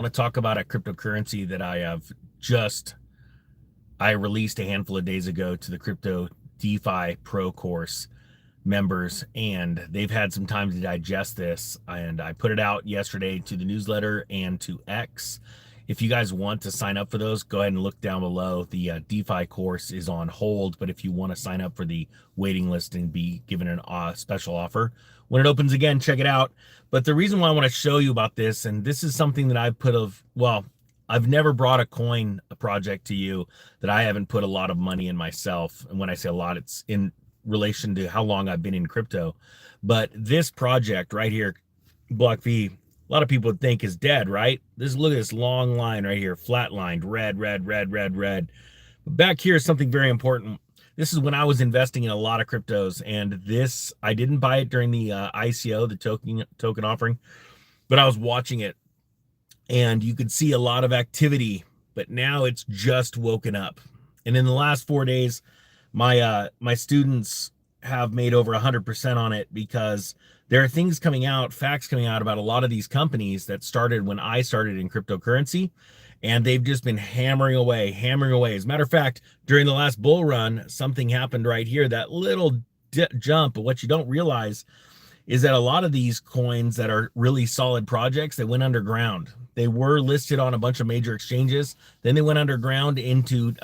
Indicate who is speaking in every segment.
Speaker 1: want to talk about a cryptocurrency that I released a handful of days ago to the Crypto DeFi Pro course members, and they've had some time to digest this. And I put it out yesterday to the newsletter and to X. If you guys want to sign up for those, go ahead and look down below. The DeFi course is on hold, but if you want to sign up for the waiting list and be given a special offer when it opens again, check it out. But the reason why I want to show you about this, and this is something that I've never brought a project to you that I haven't put a lot of money in myself. And when I say a lot, it's in relation to how long I've been in crypto. But this project right here, Block V, a lot of people would think is dead, right? Look at this long line right here, flatlined, red, red, red, red, red. But back here is something very important. This is when I was investing in a lot of cryptos, and this, I didn't buy it during the ICO, the token offering, but I was watching it, and you could see a lot of activity, but now it's just woken up. And in the last 4 days, my students have made over 100% on it, because there are things coming out, facts coming out about a lot of these companies that started when I started in cryptocurrency, and they've just been hammering away, hammering away. As a matter of fact, during the last bull run, something happened right here, that little jump. But what you don't realize is that a lot of these coins that are really solid projects, they went underground. They were listed on a bunch of major exchanges. Then they went underground into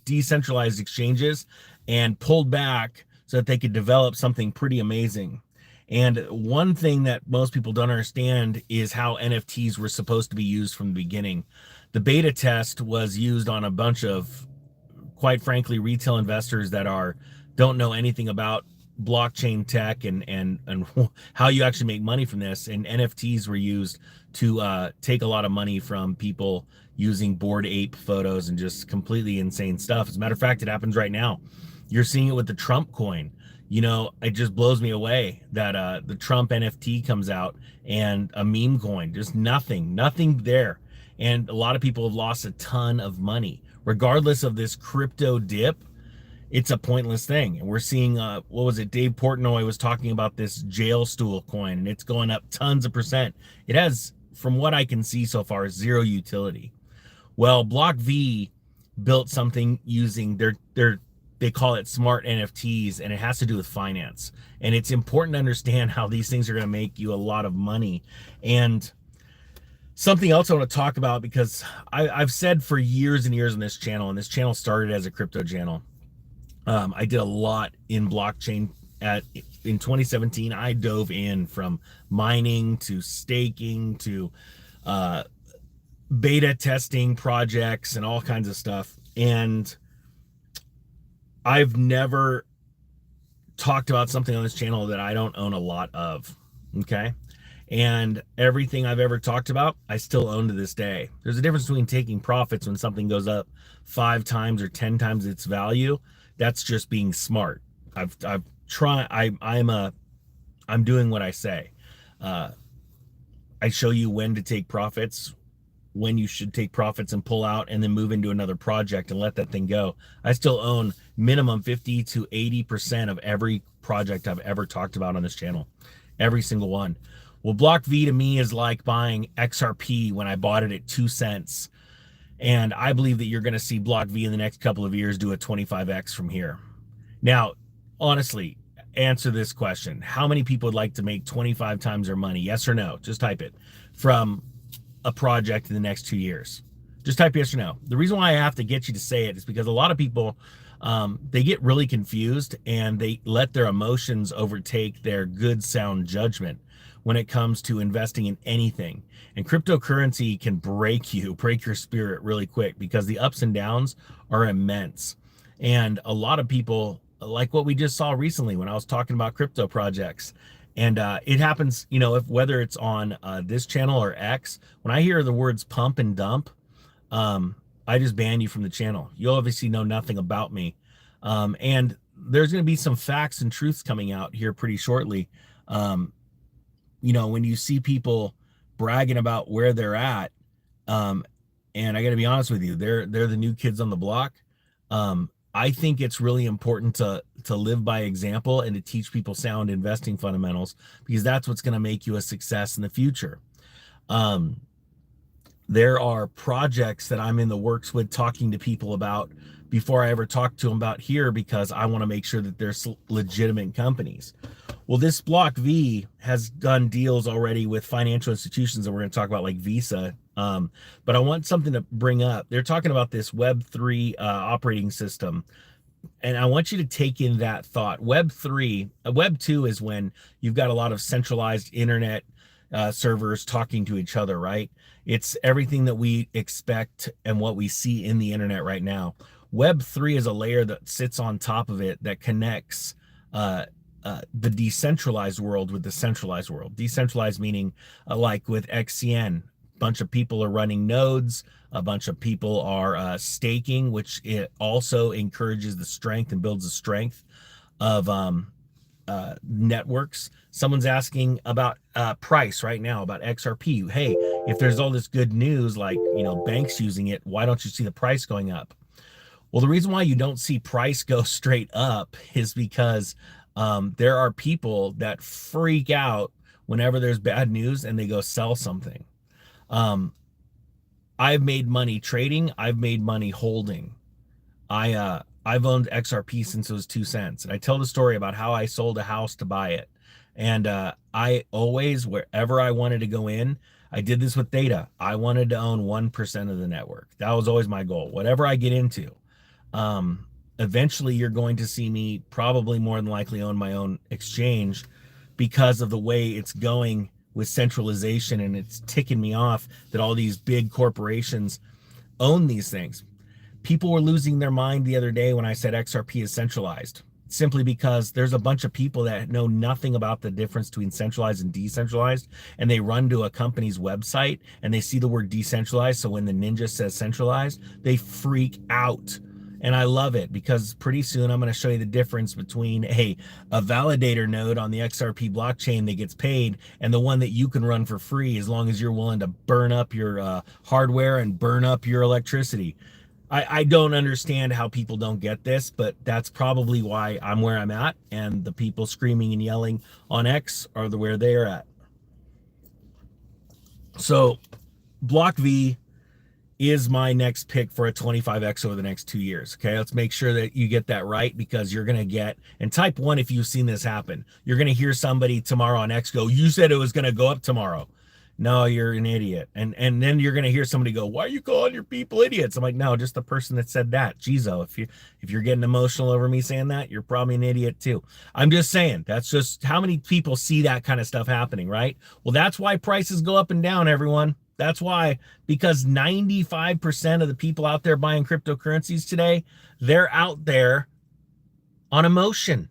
Speaker 1: decentralized exchanges and pulled back so that they could develop something pretty amazing. And one thing that most people don't understand is how NFTs were supposed to be used from the beginning. The beta test was used on a bunch of, quite frankly, retail investors that don't know anything about blockchain tech and how you actually make money from this. And NFTs were used to take a lot of money from people using Bored Ape photos and just completely insane stuff. As a matter of fact, it happens right now. You're seeing it with the Trump coin. You know, it just blows me away that the Trump NFT comes out and a meme coin, just nothing there. And a lot of people have lost a ton of money. Regardless of this crypto dip, it's a pointless thing. And we're seeing, what was it? Dave Portnoy was talking about this jail stool coin, and it's going up tons of percent. It has, from what I can see so far, zero utility. Well, Block V built something using they call it smart NFTs, and it has to do with finance. And it's important to understand how these things are going to make you a lot of money. And something else I want to talk about, because I've said for years and years on this channel, and this channel started as a crypto channel. I did a lot in blockchain. In 2017, I dove in from mining to staking to beta testing projects and all kinds of stuff. And I've never talked about something on this channel that I don't own a lot of, okay? And everything I've ever talked about, I still own to this day. There's a difference between taking profits when something goes up 5 times or 10 times its value. That's just being smart. I'm doing what I say. I show you when to take profits, when you should take profits and pull out and then move into another project and let that thing go. I still own minimum 50 to 80% of every project I've ever talked about on this channel. Every single one. Well, Block V to me is like buying XRP when I bought it at 2 cents. And I believe that you're going to see Block V in the next couple of years do a 25x from here. Now, honestly, answer this question. How many people would like to make 25 times their money? Yes or no? Just type it. From a project in the next 2 years. Just type yes or no. The reason why I have to get you to say it is because a lot of people, they get really confused and they let their emotions overtake their good sound judgment when it comes to investing in anything. And cryptocurrency can break your spirit really quick, because the ups and downs are immense. And a lot of people, like what we just saw recently when I was talking about crypto projects, and it happens, you know, whether it's on this channel or X, when I hear the words pump and dump, I just ban you from the channel. You obviously know nothing about me. And there's going to be some facts and truths coming out here pretty shortly. You know, when you see people bragging about where they're at, and I got to be honest with you, they're the new kids on the block. I think it's really important to live by example and to teach people sound investing fundamentals, because that's what's going to make you a success in the future. There are projects that I'm in the works with talking to people about before I ever talk to them about here, because I want to make sure that they're legitimate companies. Well, this Block V has done deals already with financial institutions that we're going to talk about, like Visa. But I want something to bring up. They're talking about this Web3 operating system, and I want you to take in that thought. Web 2 is when you've got a lot of centralized internet servers talking to each other, right? It's everything that we expect and what we see in the internet right now. Web 3 is a layer that sits on top of it that connects the decentralized world with the centralized world. Decentralized meaning like with XCN, a bunch of people are running nodes, a bunch of people are staking, which it also encourages the strength and builds the strength of networks. Someone's asking about price right now, about XRP. Hey, if there's all this good news, like, banks using it, why don't you see the price going up? Well, the reason why you don't see price go straight up is because there are people that freak out whenever there's bad news and they go sell something. I've made money trading. I've made money holding. I've owned XRP since it was 2 cents. And I tell the story about how I sold a house to buy it. And I always, wherever I wanted to go in, I did this with data. I wanted to own 1% of the network. That was always my goal. Whatever I get into, eventually you're going to see me probably more than likely own my own exchange, because of the way it's going with centralization, and it's ticking me off that all these big corporations own these things. People were losing their mind the other day when I said XRP is centralized, simply because there's a bunch of people that know nothing about the difference between centralized and decentralized, and they run to a company's website and they see the word decentralized. So when the ninja says centralized, they freak out. And I love it, because pretty soon I'm going to show you the difference between a validator node on the XRP blockchain that gets paid and the one that you can run for free, as long as you're willing to burn up your hardware and burn up your electricity. I don't understand how people don't get this, but that's probably why I'm where I'm at, and the people screaming and yelling on X are where they are at. So Block V is my next pick for a 25x over the next 2 years. Okay, let's make sure that you get that right, because you're going to get, and type 1 if you've seen this happen. You're going to hear somebody tomorrow on X go, you said it was going to go up tomorrow. No, you're an idiot. And then you're going to hear somebody go, why are you calling your people idiots? I'm like, no, just the person that said that. Jeez, if you're getting emotional over me saying that, you're probably an idiot too. I'm just saying, that's just how many people see that kind of stuff happening, right? Well, that's why prices go up and down, everyone. That's why, because 95% of the people out there buying cryptocurrencies today, they're out there on emotion.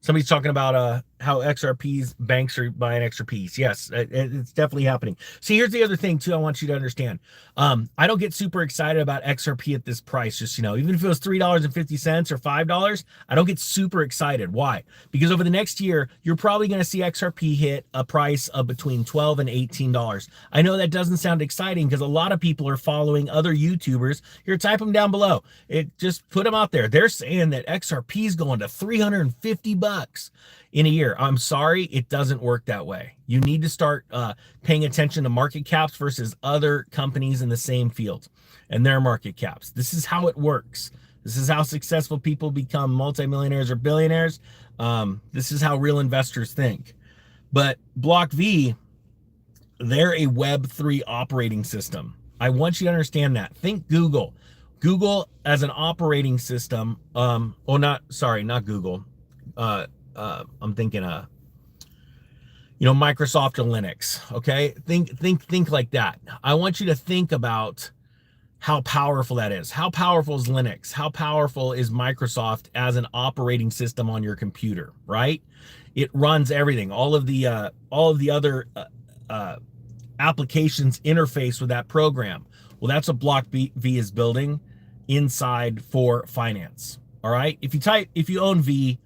Speaker 1: Somebody's talking about how XRPs, banks are buying XRPs. Yes, it's definitely happening. See, here's the other thing too I want you to understand. I don't get super excited about XRP at this price. Just, even if it was $3.50 or $5, I don't get super excited. Why? Because over the next year, you're probably going to see XRP hit a price of between $12 and $18. I know that doesn't sound exciting, because a lot of people are following other YouTubers. Here, type them down below. Just put them out there. They're saying that XRP is going to $350 in a year. I'm sorry, it doesn't work that way. You need to start paying attention to market caps versus other companies in the same field and their market caps. This is how it works. This is how successful people become multimillionaires or billionaires. This is how real investors think. But Block V, they're a Web3 operating system. I want you to understand that. Think Google. Google as an operating system. Not Google. I'm thinking Microsoft or Linux. Okay, think like that. I want you to think about how powerful that is. How powerful is Linux? How powerful is Microsoft as an operating system on your computer? Right? It runs everything. All of the other applications interface with that program. Well, that's what Block V is building inside for finance. All right. If you own V,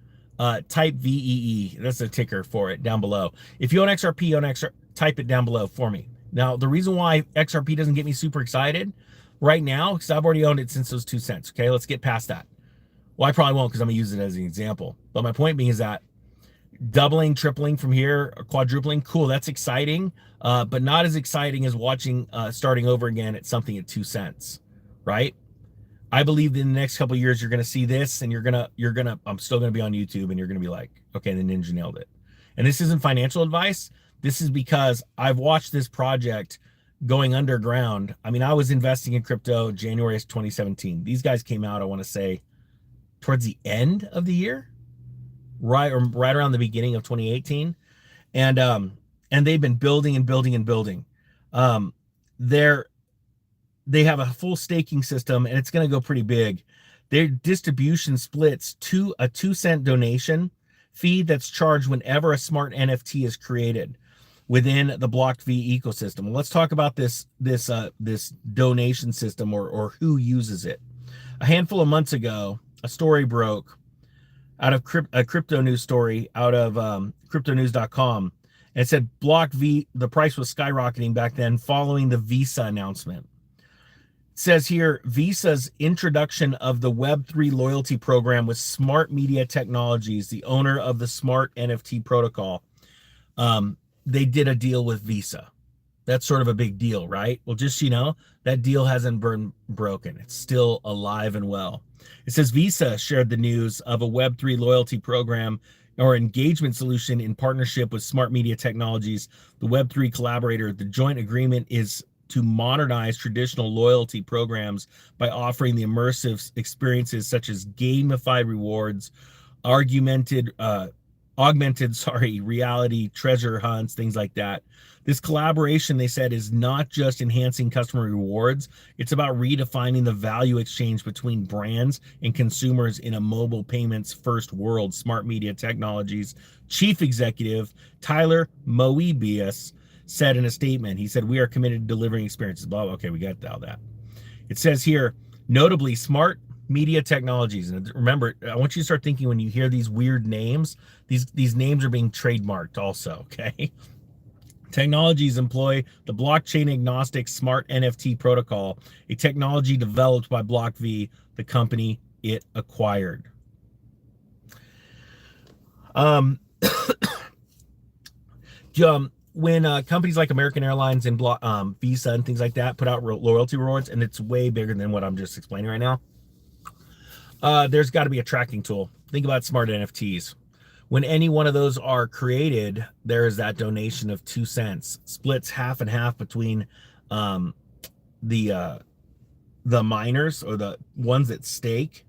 Speaker 1: type VEE. That's a ticker for it down below. If you own XRP, type it down below for me. Now, the reason why XRP doesn't get me super excited right now, because I've already owned it since those 2 cents. Okay, let's get past that. Well, I probably won't, because I'm gonna use it as an example. But my point being is that Doubling, tripling from here, quadrupling, cool, that's exciting, but not as exciting as watching starting over again at something at 2 cents, right? I believe in the next couple of years you're going to see this, and I'm still going to be on YouTube, and you're going to be like, okay, the ninja nailed it. And this isn't financial advice. This is because I've watched this project going underground. I mean, I was investing in crypto January of 2017. These guys came out, I want to say, towards the end of the year, right around the beginning of 2018, and they've been building and building and building. They're they have a full staking system, and it's going to go pretty big. Their distribution splits to a 2-cent donation fee that's charged whenever a smart NFT is created within the BlockV ecosystem. Let's talk about this donation system, or who uses it. A handful of months ago, a story broke out of a crypto news story out of cryptonews.com. And it said BlockV, the price was skyrocketing back then following the Visa announcement. It says here, Visa's introduction of the Web3 loyalty program with Smart Media Technologies, the owner of the Smart NFT protocol. They did a deal with Visa. That's sort of a big deal, right? Well, just so you know, that deal hasn't been broken. It's still alive and well. It says Visa shared the news of a Web3 loyalty program or engagement solution in partnership with Smart Media Technologies, the Web3 collaborator. The joint agreement is to modernize traditional loyalty programs by offering the immersive experiences such as gamified rewards, augmented reality, treasure hunts, things like that. This collaboration, they said, is not just enhancing customer rewards. It's about redefining the value exchange between brands and consumers in a mobile payments first world. Smart Media Technologies chief executive Tyler Moebius said in a statement, he said, "We are committed to delivering experiences." Blah, okay, we got all that. It says here, notably, Smart Media Technologies. And remember, I want you to start thinking when you hear these weird names, these names are being trademarked also, okay? Technologies employ the blockchain agnostic smart NFT protocol, a technology developed by BlockV, the company it acquired. When companies like American Airlines and Visa and things like that put out loyalty rewards, and it's way bigger than what I'm just explaining right now, there's got to be a tracking tool. Think about smart NFTs. When any one of those are created, there is that donation of 2 cents, splits half and half between the miners, or the ones that stake.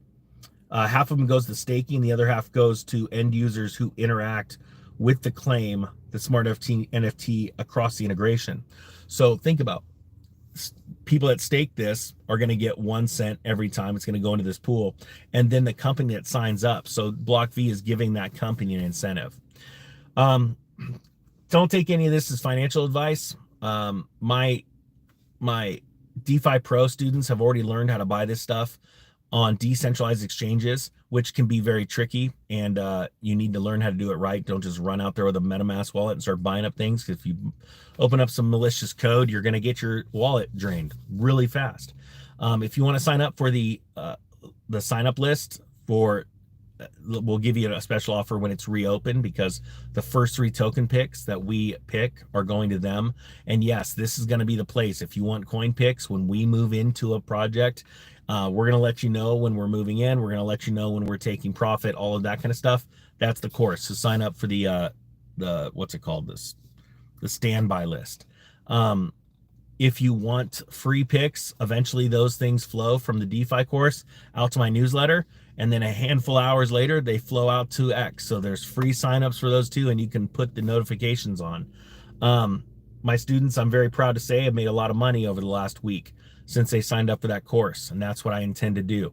Speaker 1: Half of them goes to staking, the other half goes to end users who interact with the claim, the smart NFT across the integration. So think about people that stake this are going to get 1 cent every time. It's going to go into this pool, and then the company that signs up. So BlockV is giving that company an incentive. Don't take any of this as financial advice. My DeFi Pro students have already learned how to buy this stuff on decentralized exchanges, which can be very tricky, and you need to learn how to do it right. Don't just run out there with a MetaMask wallet and start buying up things. If you open up some malicious code, you're going to get your wallet drained really fast. If you want to sign up for the sign up list for, we'll give you a special offer when it's reopened, because the first 3 token picks that we pick are going to them. And yes, this is going to be the place. If you want coin picks when we move into a project, we're going to let you know when we're moving in. We're going to let you know when we're taking profit, all of that kind of stuff. That's the course. So sign up for the what's it called? The standby list. If you want free picks, eventually those things flow from the DeFi course out to my newsletter, and then a handful of hours later, they flow out to X. So there's free signups for those too, and you can put the notifications on. My students, I'm very proud to say, have made a lot of money over the last week since they signed up for that course, and that's what I intend to do.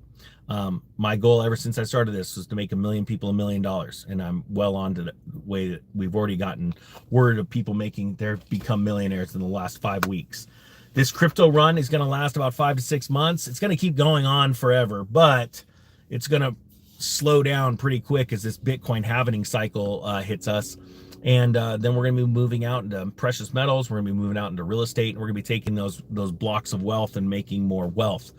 Speaker 1: My goal ever since I started this was to make 1 million people $1 million, and I'm well on to the way that we've already gotten word of people become millionaires in the last 5 weeks. This crypto run is going to last about 5 to 6 months. It's going to keep going on forever, but it's going to slow down pretty quick as this Bitcoin halving cycle hits us. And then we're going to be moving out into precious metals. We're going to be moving out into real estate, and we're going to be taking those blocks of wealth and making more wealth.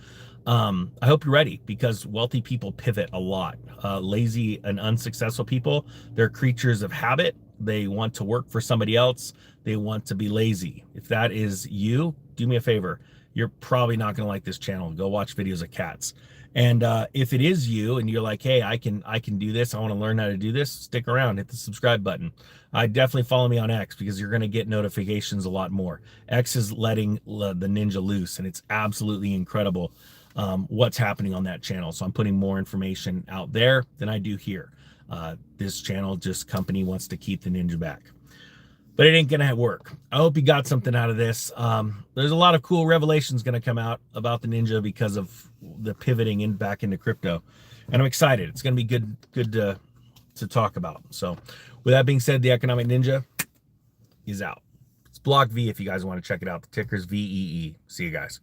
Speaker 1: I hope you're ready, because wealthy people pivot a lot. Lazy and unsuccessful people, they're creatures of habit. They want to work for somebody else. They want to be lazy. If that is you, do me a favor. You're probably not going to like this channel. Go watch videos of cats. And if it is you and you're like, hey, I can do this, I want to learn how to do this, stick around, hit the subscribe button. Definitely follow me on X, because you're going to get notifications a lot more. X is letting the ninja loose, and it's absolutely incredible what's happening on that channel. So I'm putting more information out there than I do here. This channel, just company wants to keep the ninja back. But it ain't gonna work. I hope you got something out of this. There's a lot of cool revelations gonna come out about the ninja because of the pivoting back into crypto, and I'm excited. It's gonna be good to talk about. So, with that being said, the Economic Ninja is out. It's Block V if you guguys want to check it out. The ticker's VEE. See you guys.